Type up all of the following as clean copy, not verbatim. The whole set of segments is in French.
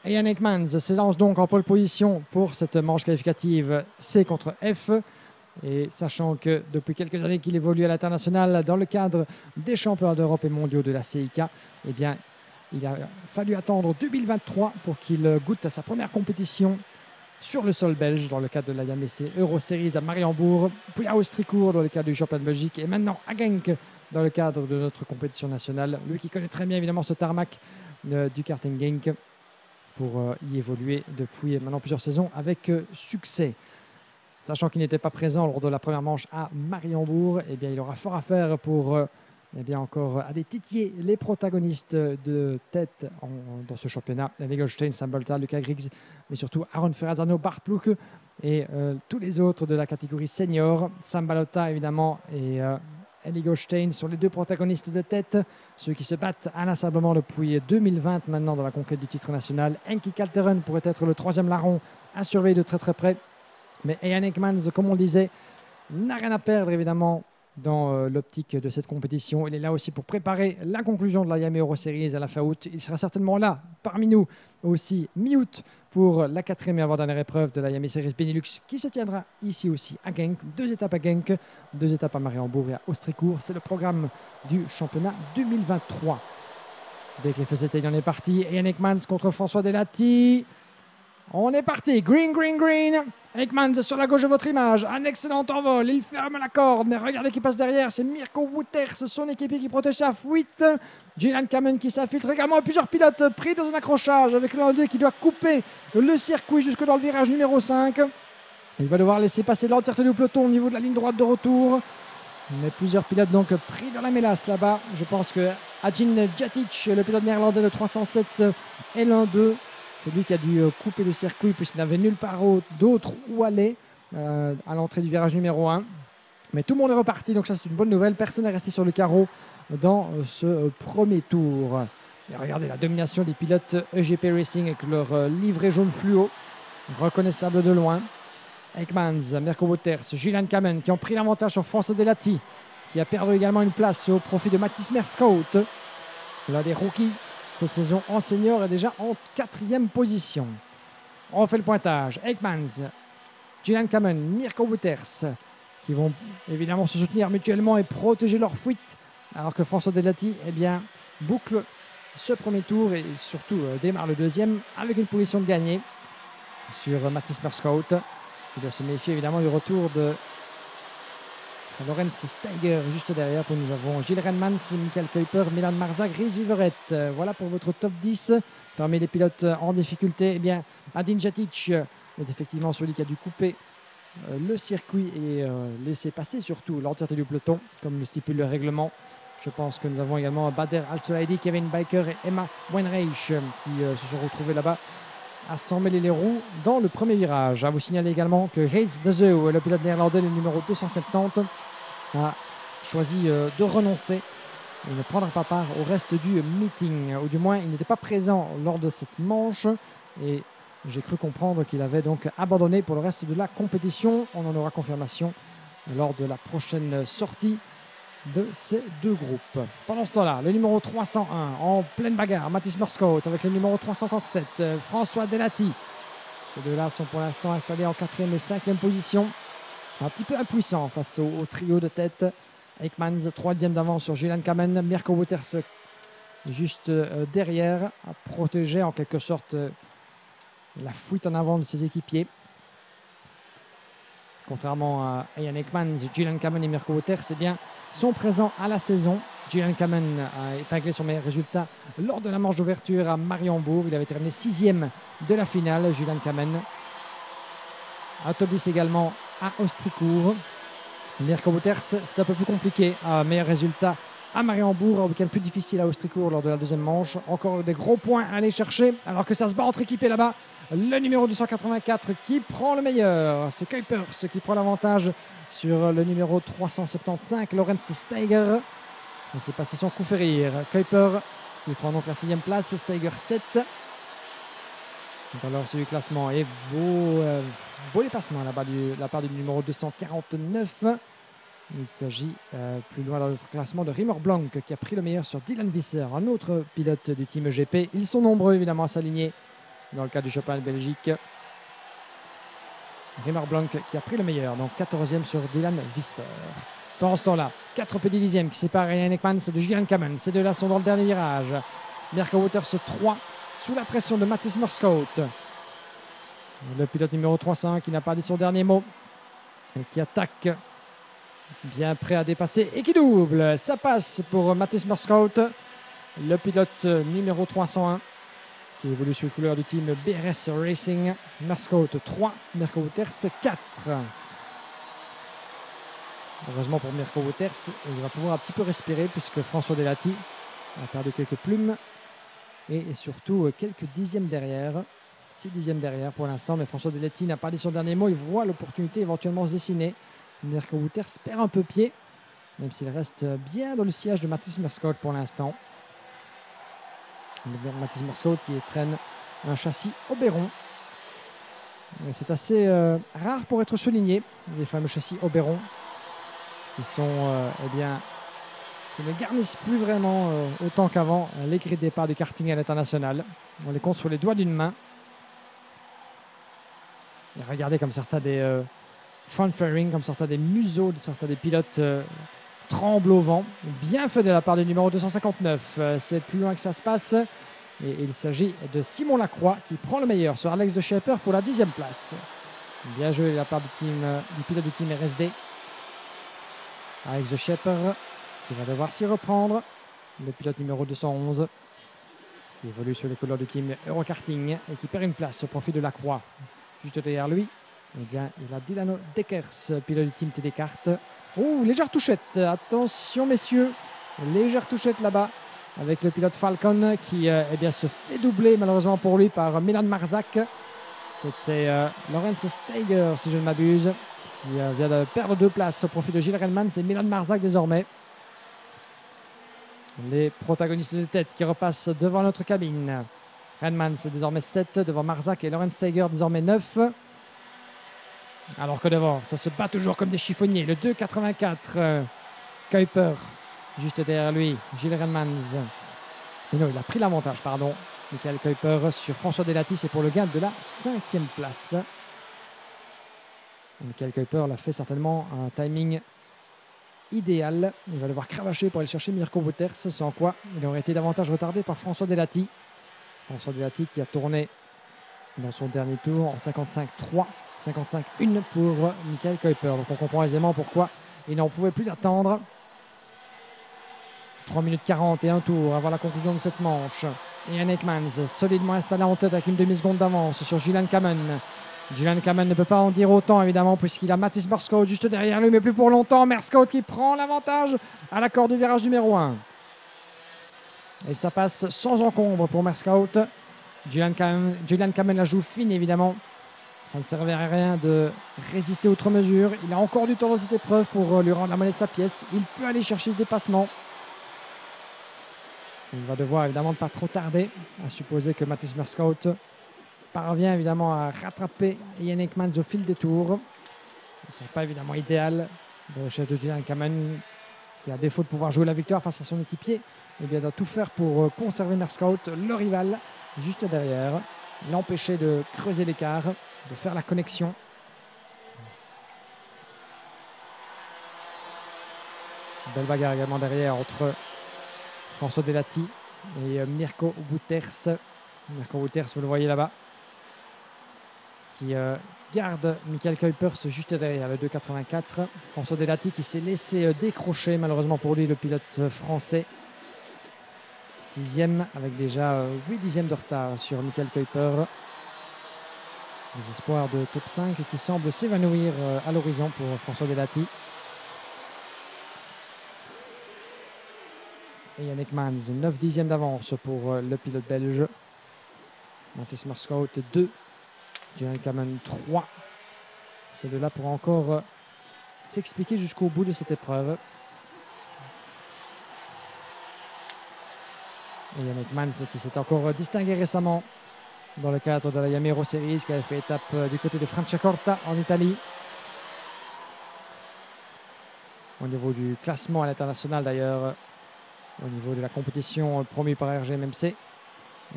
Ian Ekmans s'élance donc en pole position pour cette manche qualificative C contre F. Et sachant que depuis quelques années qu'il évolue à l'international dans le cadre des championnats d'Europe et mondiaux de la CIK, eh bien, il a fallu attendre 2023 pour qu'il goûte à sa première compétition sur le sol belge dans le cadre de la YMC Euro Series à Mariembourg, puis à Austricourt dans le cadre du championnat de Belgique et maintenant à Genk dans le cadre de notre compétition nationale. Lui qui connaît très bien évidemment ce tarmac du karting Genk pour y évoluer depuis maintenant plusieurs saisons avec succès. Sachant qu'il n'était pas présent lors de la première manche à Mariembourg, eh bien, il aura fort à faire pour eh bien, encore aller titiller les protagonistes de tête dans ce championnat. Legostein, Sam Bolta, Lucas Griggs, mais surtout Aaron Ferrazzano, Bart Plouk et tous les autres de la catégorie senior. Sam Balota, évidemment, et Legostein sont les deux protagonistes de tête, ceux qui se battent inlassablement depuis 2020 maintenant dans la conquête du titre national. Enki Kalteren pourrait être le troisième larron à surveiller de très très près. Mais Ian Ekmans, comme on le disait, n'a rien à perdre évidemment dans l'optique de cette compétition. Il est là aussi pour préparer la conclusion de la YMA Euro Series à la fin août. Il sera certainement là parmi nous aussi mi-août pour la quatrième et avant-dernière épreuve de la YMA Series Benelux qui se tiendra ici aussi à Genk. 2 étapes à Genk, 2 étapes à Mariembourg et à Austricourt. C'est le programme du championnat 2023. Dès que les feux s'éteignent, on est parti. Ian Ekmans contre François Delati. On est parti, green, green, green. Ekmans sur la gauche de votre image, un excellent envol, il ferme la corde, mais regardez qui passe derrière, c'est Mirko Wouters, son équipier qui protège sa fuite. Gillian Kamen qui s'infiltre également, et plusieurs pilotes pris dans un accrochage avec l'un d'eux qui doit couper le circuit jusque dans le virage numéro 5. Il va devoir laisser passer l'entièreté du peloton au niveau de la ligne droite de retour. Mais plusieurs pilotes donc pris dans la mélasse là-bas. Je pense que Adjin Djatic, le pilote néerlandais de 307, est l'un d'eux. C'est lui qui a dû couper le circuit puisqu'il n'avait nulle part d'autre où aller à l'entrée du virage numéro 1. Mais tout le monde est reparti, donc ça c'est une bonne nouvelle. Personne n'est resté sur le carreau dans ce premier tour. Et regardez la domination des pilotes EGP Racing avec leur livret jaune fluo, reconnaissable de loin. Ekmans, Mirko Wouters, Gillian Kamen qui ont pris l'avantage sur François Delati, qui a perdu également une place au profit de Mathis Merskout, l'un des rookies cette saison en senior est déjà en 4e position. On fait le pointage. Ekmans, Gillian Kamen, Mirko Wouters qui vont évidemment se soutenir mutuellement et protéger leur fuite, alors que François Delati eh bien, boucle ce premier tour et surtout démarre le deuxième avec une position de gagné sur Mathis Merskout. Il doit se méfier évidemment du retour de Lorenz Steiger juste derrière. Puis nous avons Gilles Renmans, Michael Kuiper, Milan Marza, Gris Viveret. Voilà pour votre top 10. Parmi les pilotes en difficulté, eh bien, Adin Djatic est effectivement celui qui a dû couper le circuit et laisser passer surtout l'entièreté du peloton, comme le stipule le règlement. Je pense que nous avons également Bader Al-Soulaidi, Kevin Biker et Emma Wenreich qui se sont retrouvés là-bas à s'emmêler les roues dans le premier virage. À vous signaler également que Reis de Zeu, le pilote néerlandais, le numéro 270, a choisi de renoncer et ne prendra pas part au reste du meeting, ou du moins il n'était pas présent lors de cette manche et j'ai cru comprendre qu'il avait donc abandonné pour le reste de la compétition. On en aura confirmation lors de la prochaine sortie de ces deux groupes. Pendant ce temps-là, le numéro 301 en pleine bagarre, Mathis Merskout avec le numéro 337, François Delati. Ces deux-là sont pour l'instant installés en 4e et 5e position. Un petit peu impuissant face au trio de tête. Ekmans, 3e d'avance sur Gillian Kamen. Mirko Wouters juste derrière, à protéger en quelque sorte la fuite en avant de ses équipiers. Contrairement à Ian Ekmans, Gillian Kamen et Mirko Wouters sont présents à la saison. Gillian Kamen a épinglé son meilleur résultat lors de la manche d'ouverture à Mariembourg. Il avait terminé 6e de la finale, Gillian Kamen. À Tobis également à Austricourt. Mirko Wouters, c'est un peu plus compliqué. Meilleur résultat à Mariembourg, un week-end plus difficile à Austricourt lors de la deuxième manche. Encore des gros points à aller chercher, alors que ça se bat entre équipés là-bas. Le numéro 284 qui prend le meilleur. C'est Kuipers qui prend l'avantage sur le numéro 375, Lorenz Steiger. Il s'est passé son coup férir. Kuiper qui prend donc la 6e place, Steiger 7. Alors celui du classement est beau dépassement là-bas de la part du numéro 249. Il s'agit plus loin dans notre classement de Rimmer Blanc qui a pris le meilleur sur Dylan Visser, un autre pilote du team EGP. Ils sont nombreux évidemment à s'aligner dans le cas du championnat de Belgique. Rimmer Blanc qui a pris le meilleur, donc 14e sur Dylan Visser. Pendant ce temps-là, 4 petits dixièmes qui séparent Ryan Ekmans de Julian Kamen. Ces deux-là sont dans le dernier virage. Mirko Wouters 3 sous la pression de Mattis Merscout. Le pilote numéro 300 qui n'a pas dit son dernier mot et qui attaque, bien prêt à dépasser et qui double. Ça passe pour Mattis Merscout, le pilote numéro 301 qui évolue sous les couleurs du team BRS Racing. Merscout 3, Mirko Wouters 4. Heureusement pour Mirko Wouters, il va pouvoir un petit peu respirer puisque François Delati a perdu quelques plumes et surtout quelques dixièmes derrière. 6 dixièmes derrière pour l'instant, mais François Delati n'a pas dit son dernier mot. Il voit l'opportunité éventuellement se dessiner. Mirko Wouters perd un peu pied, même s'il reste bien dans le sillage de Mattis Merscout pour l'instant. Mattis Merscout qui traîne un châssis Oberon. C'est assez rare pour être souligné, les fameux châssis Oberon qui sont, qui ne garnissent plus vraiment autant qu'avant les grilles de départ du karting à l'international. On les compte sur les doigts d'une main. Et regardez comme certains des front-fairing, comme certains des museaux de certains des pilotes tremblent au vent. Bien fait de la part du numéro 259. C'est plus loin que ça se passe. Et il s'agit de Simon Lacroix qui prend le meilleur sur Alex de Schepper pour la 10e place. Bien joué de la part du pilote du team RSD. Alex de Schepper qui va devoir s'y reprendre. Le pilote numéro 211 qui évolue sur les couleurs du team Eurokarting et qui perd une place au profit de Lacroix. Juste derrière lui, eh bien, il a Dilano Deckers, pilote du team TD Kart. Oh, légère touchette. Attention, messieurs. Légère touchette là-bas avec le pilote Falcon qui se fait doubler malheureusement pour lui par Milan Marzak. C'était Lorenz Steiger, si je ne m'abuse, qui vient de perdre 2 places au profit de Gilles Renman. C'est Milan Marzak désormais. Les protagonistes de tête qui repassent devant notre cabine. Renman, c'est désormais 7 devant Marzak et Lorenz Steiger désormais 9. Alors que devant, ça se bat toujours comme des chiffonniers. Le 2,84 Kuiper, juste derrière lui, Gilles Renmans. Et non, il a pris l'avantage, pardon. Michael Kuiper sur François Delati, c'est pour le gain de la 5e place. Michael Kuiper l'a fait certainement un timing idéal. Il va devoir cravacher pour aller chercher Mirko Wouters, sans quoi il aurait été davantage retardé par François Delati. François Delati qui a tourné dans son dernier tour en 55-3, 55-1 pour Michael Kuiper. Donc on comprend aisément pourquoi il n'en pouvait plus d'attendre. 3 minutes 40 et un tour avant la conclusion de cette manche. Et Ian Ekmans solidement installé en tête avec une demi-seconde d'avance sur Julian Kamen. Julian Kamen ne peut pas en dire autant évidemment puisqu'il a Mattis Merscout juste derrière lui, mais plus pour longtemps. Merscout qui prend l'avantage à l'accord du virage numéro 1. Et ça passe sans encombre pour Merscout. Julian Kamen la joue fine évidemment. Ça ne servait à rien de résister outre mesure. Il a encore du temps dans cette épreuve pour lui rendre la monnaie de sa pièce. Il peut aller chercher ce dépassement. Il va devoir évidemment ne pas trop tarder, à supposer que Mattis Merscout parvient évidemment à rattraper Ian Ekmans au fil des tours. Ce ne serait pas évidemment idéal de le chef de Julian Kamen qui, à défaut de pouvoir jouer la victoire face à son équipier, eh bien, doit tout faire pour conserver Merscout, le rival, juste derrière, l'empêcher de creuser l'écart, de faire la connexion. Belle bagarre également derrière entre François Delati et Mirko Wouters. Mirko Wouters, vous le voyez là-bas, qui garde Michael Kuipers juste derrière, le 2,84. François Delati qui s'est laissé décrocher, malheureusement pour lui, le pilote français. 6e avec déjà 8 dixièmes de retard sur Michael Kuiper. Les espoirs de top 5 qui semblent s'évanouir à l'horizon pour François Delati. Et Ian Ekmans, 9 dixièmes d'avance pour le pilote belge. Mattis Merscout 2. Julian Kamen 3. Ces deux-là pourront encore s'expliquer jusqu'au bout de cette épreuve. Et Ian Ekmans qui s'est encore distingué récemment dans le cadre de la Yamero Series, qui avait fait étape du côté de Franciacorta en Italie. Au niveau du classement à l'international d'ailleurs, au niveau de la compétition promue par RGMMC, eh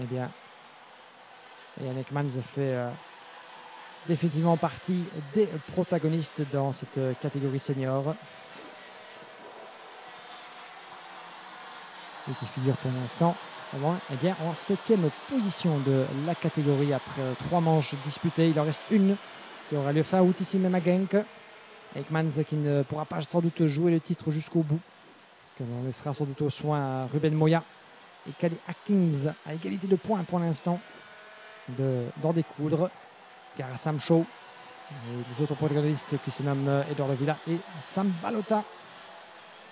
bien, Et Ian Ekmans fait définitivement partie des protagonistes dans cette catégorie senior. Et qui figure pour l'instant en 7e position de la catégorie après 3 manches disputées. Il en reste une qui aura lieu fin août ici même à Genk. Ekmans qui ne pourra pas sans doute jouer le titre jusqu'au bout. Que l'on laissera sans doute au soin à Ruben Moya et Kali Atkins à égalité de points pour l'instant d'en découdre. Car Sam Shaw et les autres protagonistes qui se nomment Edouard Villa et Sam Balota.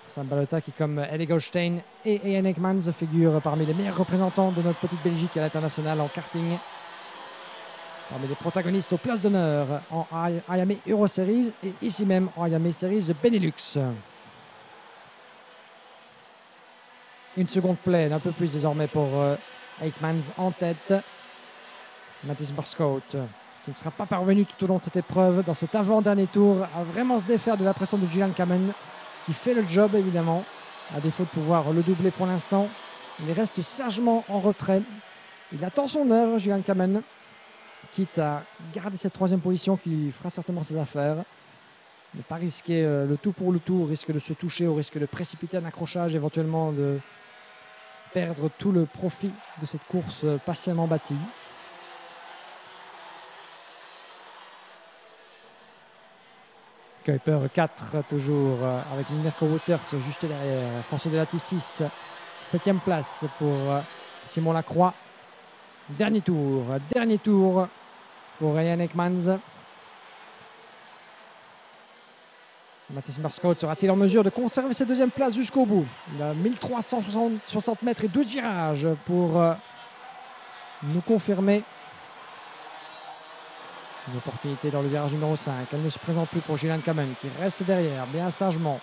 Sam Balota qui, comme Ellie Goldstein et Ian Ekmans, figure parmi les meilleurs représentants de notre petite Belgique à l'international en karting. Parmi les protagonistes aux places d'honneur en IAME Euro Series et ici même en IAME Series Benelux. Une seconde plaine, un peu plus désormais pour Ekmans en tête. Mathis Borscout, qui ne sera pas parvenu tout au long de cette épreuve, dans cet avant-dernier tour, à vraiment se défaire de la pression de Gillian Kamen, qui fait le job évidemment, à défaut de pouvoir le doubler pour l'instant. Il reste sagement en retrait. Il attend son heure, Gillian Kamen, quitte à garder cette 3e position qui lui fera certainement ses affaires. Ne pas risquer le tout pour le tout, au risque de se toucher, au risque de précipiter un accrochage, éventuellement de perdre tout le profit de cette course patiemment bâtie. Kuiper 4 toujours avec Mirko Wouters juste derrière. François Delati 6, 7e place pour Simon Lacroix. Dernier tour pour Ian Ekmans. Mathis Borscout sera-t-il en mesure de conserver cette 2e place jusqu'au bout? Il a 1360 mètres et 12 virages pour nous confirmer une opportunité dans le virage numéro 5. Elle ne se présente plus pour Gillian Kamen qui reste derrière, bien sagement.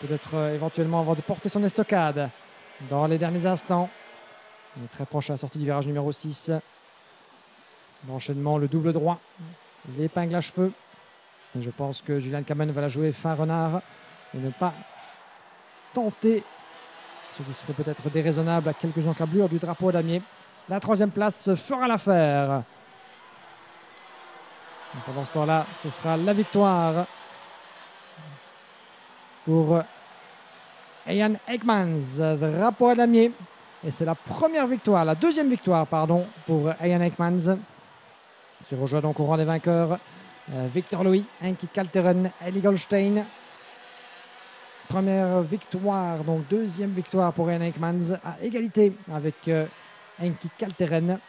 Peut-être éventuellement avant de porter son estocade dans les derniers instants. Il est très proche à la sortie du virage numéro 6. L'enchaînement, le double droit, l'épingle à cheveux. Et je pense que Gillian Kamen va la jouer fin renard et ne pas tenter ce qui serait peut-être déraisonnable à quelques encablures du drapeau damier. La 3e place fera l'affaire. Pendant ce temps-là, ce sera la victoire pour Ian Ekmans, drapeau à damier. Et c'est la 2e victoire pour Ian Ekmans, qui rejoint donc au rang des vainqueurs Victor Louis, Henki Kalteren, Ellie Goldstein. Première victoire, donc 2e victoire pour Ian Ekmans, à égalité avec Henki Kalteren.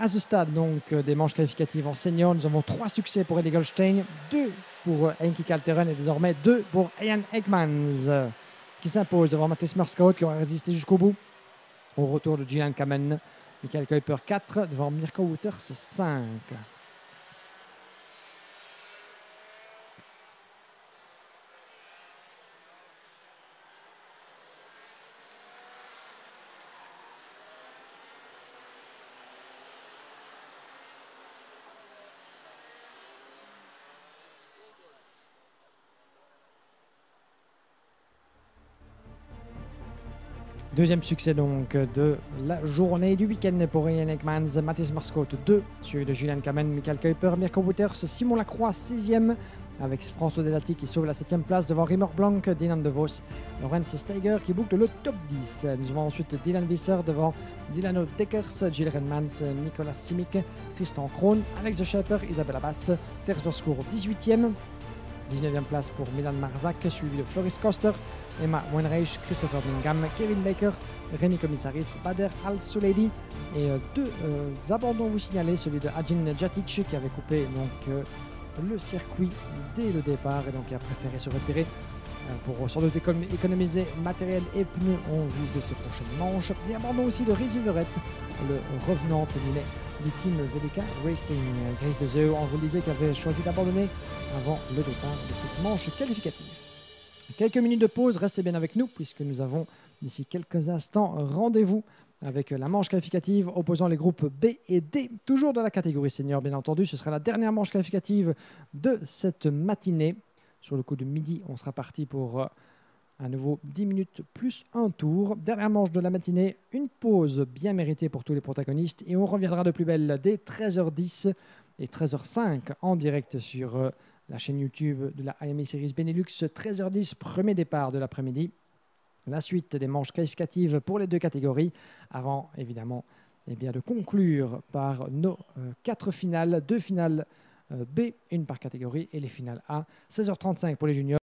À ce stade donc des manches qualificatives en senior, nous avons 3 succès pour Ellie Goldstein, 2 pour Henki Kalteren et désormais 2 pour Ian Ekmans, qui s'impose devant Mathis Borscout qui aura résisté jusqu'au bout. Au retour de Gillian Kamen, Michael Kuiper 4 devant Mirko Wouters 5. Deuxième succès donc de la journée du week-end pour Ian Ekmans, Mathis Borscout 2, suivi de Gillian Kamen, Michael Kuiper, Mirko Wouters, Simon Lacroix 6e, avec François Delati qui sauve la 7e place devant Rimmer Blanc, Dylan De Vos, Lorenz Steiger qui boucle le top 10. Nous avons ensuite Dylan Visser devant Dilano Deckers, Gilles Renmans, Nicolas Simic, Tristan Krohn, Alex De Schepper, Isabelle Abbas, Terz Verscour 18e. 19e place pour Milan Marzak, suivi de Floris Koster, Emma Wenreich, Christopher Bingham, Kevin Baker, Rémi Komissaris, Bader Al-Souledi et 2 abandons vous signalez, celui de Adjin Djatic qui avait coupé donc, le circuit dès le départ et donc qui a préféré se retirer pour sans doute économiser matériel et pneus en vue de ses prochaines manches. Et abandon aussi de Rizzi Verret, le revenant entre guillemets du team VDK Racing. Grace de Zeo, on vous le disait, qui avait choisi d'abandonner avant le départ de cette manche qualificative. Quelques minutes de pause, restez bien avec nous puisque nous avons d'ici quelques instants rendez-vous avec la manche qualificative opposant les groupes B et D, toujours dans la catégorie senior bien entendu. Ce sera la dernière manche qualificative de cette matinée. Sur le coup de midi, on sera parti pour À nouveau 10 minutes plus un tour. Dernière manche de la matinée, une pause bien méritée pour tous les protagonistes et on reviendra de plus belle dès 13h10 et 13h05 en direct sur la chaîne YouTube de la IMA Series Benelux. 13h10, premier départ de l'après-midi. La suite des manches qualificatives pour les deux catégories avant évidemment de conclure par nos 4 finales, 2 finales B, une par catégorie et les finales A. 16h35 pour les juniors.